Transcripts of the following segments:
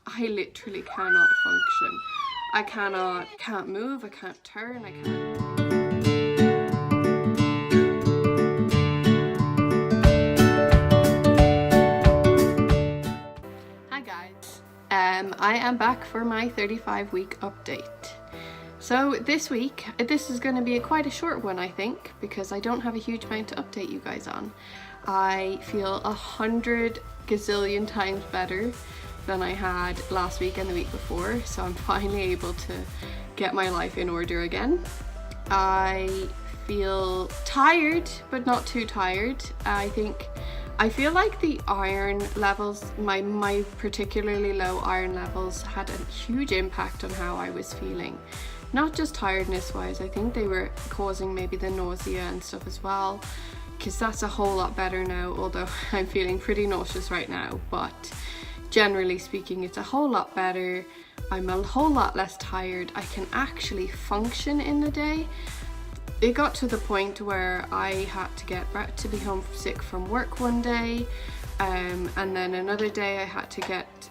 I literally cannot function. I can't move, I can't turn, I can't. Hi guys, I am back for my 35-week update. So this week, this is going to be quite a short one, I think, because I don't have a huge amount to update you guys on. I feel 100 gazillion times better than I had last week and the week before, so I'm finally able to get my life in order again. I feel tired, but not too tired. I feel like the iron levels, my particularly low iron levels, had a huge impact on how I was feeling. Not just tiredness wise, I think they were causing maybe the nausea and stuff as well, because that's a whole lot better now, although I'm feeling pretty nauseous right now, but generally speaking it's a whole lot better. I'm a whole lot less tired. I can actually function in the day. It got to the point where I had to be home sick from work one day, and then another day I had to get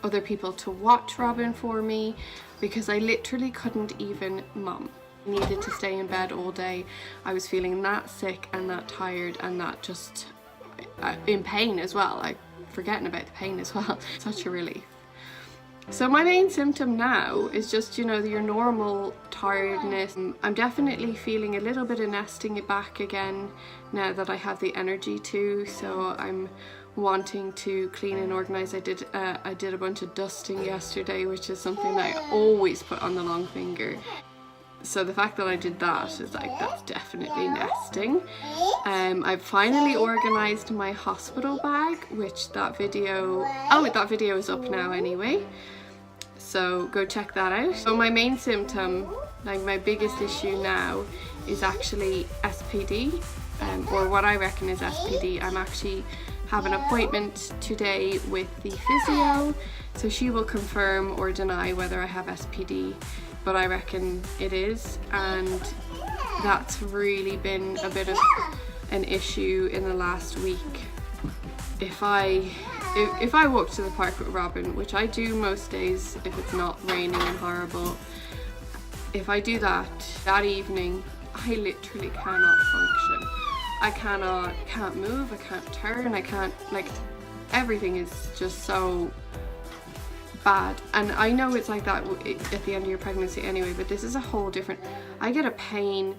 other people to watch Robin for me because I literally couldn't even mum. I needed to stay in bed all day. I was feeling that sick and that tired and that just in pain as well. I'm forgetting about the pain as well. Such a relief. So my main symptom now is just, you know, your normal tiredness. I'm definitely feeling a little bit of nesting it back again now that I have the energy to, so I'm wanting to clean and organize. I did a bunch of dusting yesterday, which is something that I always put on the long finger. So the fact that I did that is like, that's definitely nesting. I've finally organized my hospital bag, which that video is up now anyway. So go check that out. So my main symptom, like my biggest issue now, is actually SPD, or what I reckon is SPD. I'm actually have an appointment today with the physio, so she will confirm or deny whether I have SPD. But I reckon it is, and that's really been a bit of an issue in the last week. If I walk to the park with Robin, which I do most days if it's not raining and horrible, if I do that evening, I literally cannot function. I can't move, I can't turn, I can't, like, everything is just so bad. And I know it's like that at the end of your pregnancy anyway, but this is a whole different. I get a pain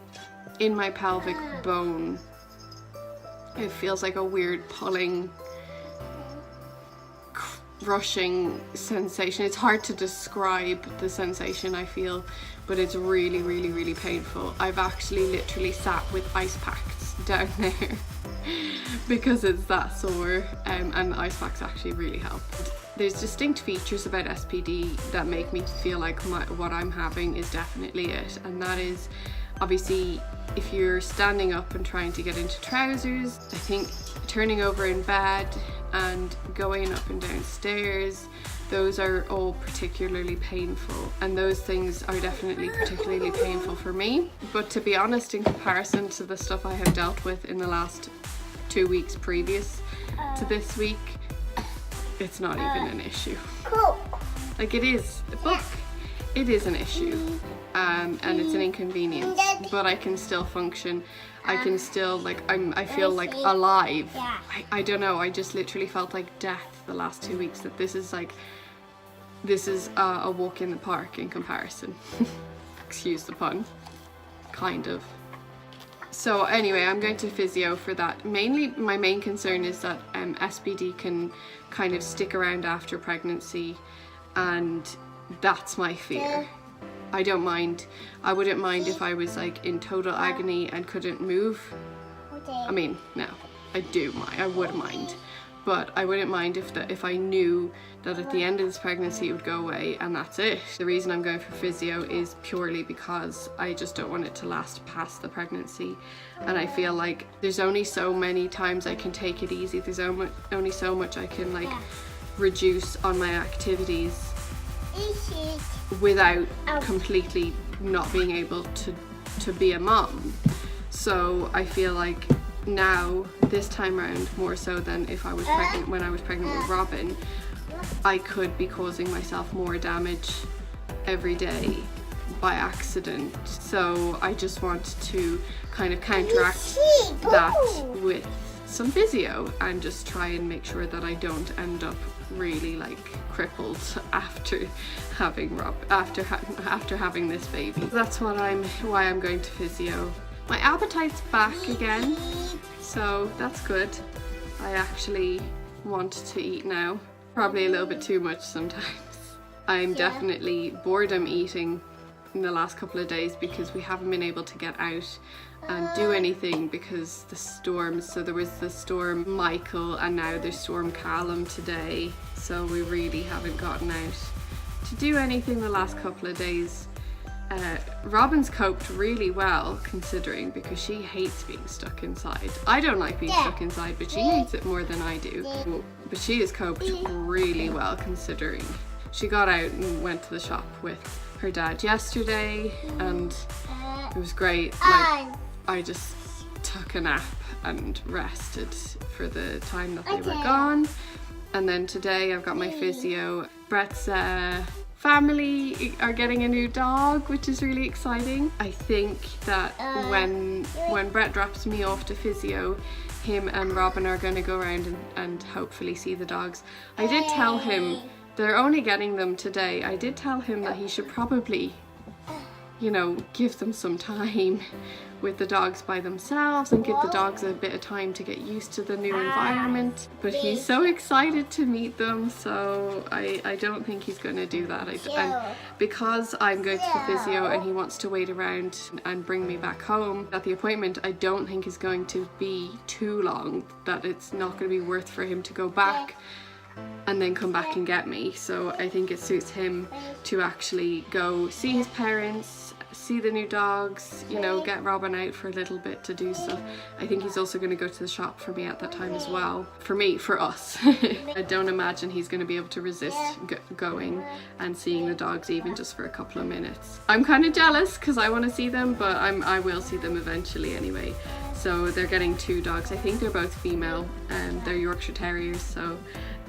in my pelvic bone. It feels like a weird pulling, crushing sensation. It's hard to describe the sensation I feel, but it's really, really, really painful. I've actually literally sat with ice packs down there because it's that sore, and ice packs actually really help. There's distinct features about SPD that make me feel like what I'm having is definitely it, and that is obviously if you're standing up and trying to get into trousers. I think turning over in bed and going up and down stairs, those are all particularly painful, and those things are definitely particularly painful for me. But to be honest, in comparison to the stuff I have dealt with in the last 2 weeks previous to this week, it's not even an issue. Like, it is an issue, and it's an inconvenience, but I can still function. I can still, like, I feel like alive. I don't know, I just literally felt like death the last 2 weeks, that this is a walk in the park in comparison. Excuse the pun, kind of. So anyway, I'm going to physio for that. Mainly, my main concern is that SPD can kind of stick around after pregnancy, and that's my fear. I don't mind. I wouldn't mind if I was like in total agony and couldn't move. I mean, no, I do mind. I would mind. But I wouldn't mind if I knew that at the end of this pregnancy it would go away and that's it. The reason I'm going for physio is purely because I just don't want it to last past the pregnancy, and I feel like there's only so many times I can take it easy. There's only so much I can like reduce on my activities without completely not being able to be a mom. So I feel like now, this time around, more so than if I was pregnant, when I was pregnant with Robin, I could be causing myself more damage every day by accident. So I just want to kind of counteract that with some physio and just try and make sure that I don't end up really like crippled after having having this baby. That's why I'm going to physio. My appetite's back again, so that's good. I actually want to eat now. Probably a little bit too much sometimes. I'm definitely boredom eating in the last couple of days because we haven't been able to get out and do anything because the storms. So there was the storm Michael and now there's storm Callum today, so we really haven't gotten out to do anything the last couple of days. Robin's coped really well considering, because she hates being stuck inside. I don't like being stuck inside, but she hates it more than I do. But she has coped really well considering. She got out and went to the shop with her dad yesterday and it was great. Like, I just took a nap and rested for the time that they were gone. And then today I've got my physio. Brett's family are getting a new dog, which is really exciting. I think that when Brett drops me off to physio, him and Robin are going to go around and hopefully see the dogs. I did tell him, they're only getting them today, I did tell him that he should probably, you know, give them some time with the dogs by themselves and give the dogs a bit of time to get used to the new environment. But he's so excited to meet them, so I don't think he's going to do that. And because I'm going to the physio and he wants to wait around and bring me back home, at the appointment I don't think is going to be too long, that it's not going to be worth for him to go back and then come back and get me. So I think it suits him to actually go see his parents, see the new dogs, you know, get Robin out for a little bit to do stuff. I think he's also going to go to the shop for me at that time as well. For us. I don't imagine he's going to be able to resist going and seeing the dogs even just for a couple of minutes. I'm kind of jealous because I want to see them, but I will see them eventually anyway. So they're getting 2 dogs. I think they're both female and they're Yorkshire Terriers, so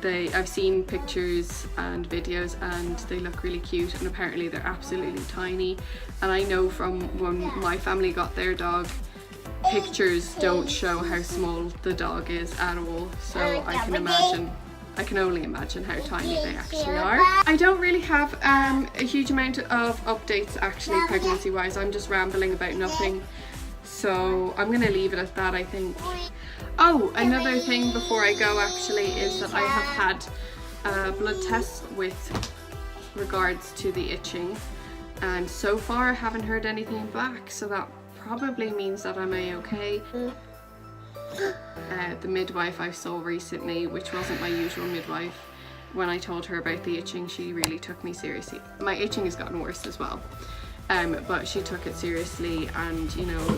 I've seen pictures and videos and they look really cute, and apparently they're absolutely tiny. And I know from when my family got their dog, pictures don't show how small the dog is at all, so I can only imagine how tiny they actually are. I don't really have a huge amount of updates actually pregnancy wise. I'm just rambling about nothing, so I'm gonna leave it at that, I think. Oh, another thing before I go actually is that I have had a blood test with regards to the itching, and so far I haven't heard anything back, so that probably means that I'm a-okay. The midwife I saw recently, which wasn't my usual midwife, when I told her about the itching, she really took me seriously. My itching has gotten worse as well, but she took it seriously and, you know,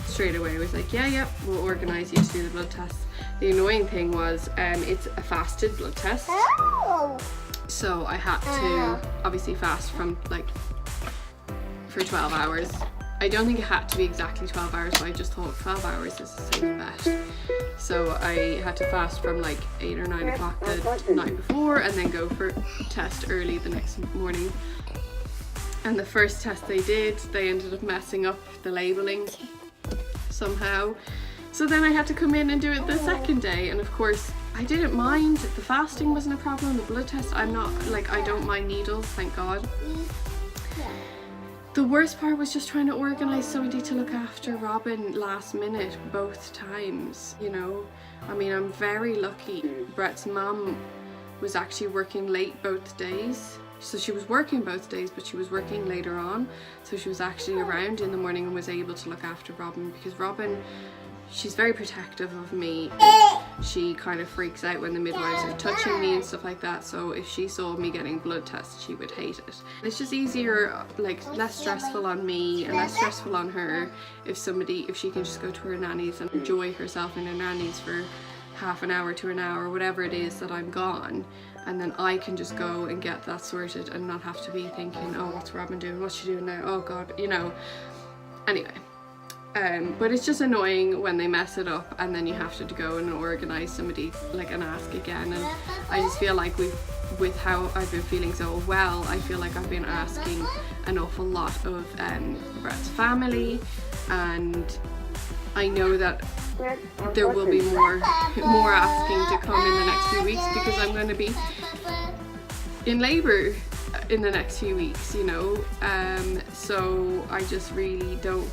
straight away was like, yeah, we'll organise you to do the blood test. The annoying thing was it's a fasted blood test, so I had to obviously fast from for 12 hours. I don't think it had to be exactly 12 hours, but I just thought 12 hours is the same bet. So I had to fast from like 8 or 9 o'clock the night before and then go for a test early the next morning. And the first test they did, they ended up messing up the labelling somehow. So then I had to come in and do it the second day, and of course I didn't mind. The fasting wasn't a problem, the blood test, I don't mind needles, thank God. The worst part was just trying to organise somebody to look after Robin last minute both times, you know. I mean, I'm very lucky. Brett's mum was actually working late both days. So she was working both days, but she was working later on. So she was actually around in the morning and was able to look after Robin, because Robin, she's very protective of me. She kind of freaks out when the midwives are touching me and stuff like that. So if she saw me getting blood tests, she would hate it. It's just easier, like less stressful on me and less stressful on her if she can just go to her nanny's and enjoy herself in her nanny's for half an hour to an hour, whatever it is that I'm gone. And then I can just go and get that sorted and not have to be thinking, oh, what's Robin doing? What's she doing now? Oh God, you know. Anyway, But it's just annoying when they mess it up and then you have to go and organise somebody like and ask again. And I just feel like with how I've been feeling so well, I feel like I've been asking an awful lot of Brett's family, and I know that there will be more asking to come in the next few weeks, because I'm going to be in labour in the next few weeks, you know, so I just really don't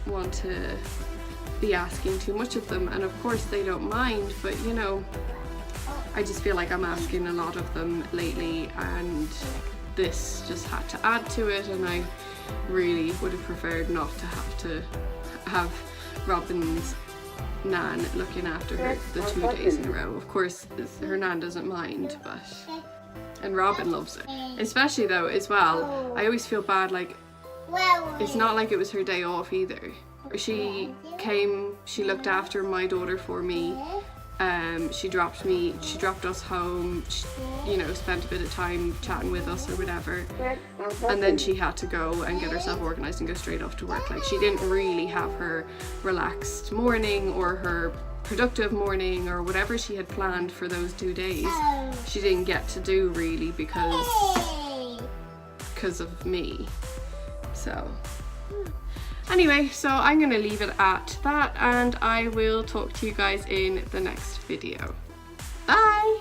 want to be asking too much of them, and of course they don't mind, but you know, I just feel like I'm asking a lot of them lately, and this just had to add to it, and I really would have preferred not to have Robin's nan looking after her the 2 days in a row. Of course her nan doesn't mind, but and Robin loves it, especially though as well, I always feel bad, like it's not like it was her day off either. She came, she looked after my daughter for me, she dropped us home, she, you know, spent a bit of time chatting with us or whatever, and then she had to go and get herself organised and go straight off to work. Like, she didn't really have her relaxed morning or her productive morning or whatever she had planned for those 2 days. She didn't get to do really because of me. So anyway, so I'm gonna leave it at that, and I will talk to you guys in the next video. Bye!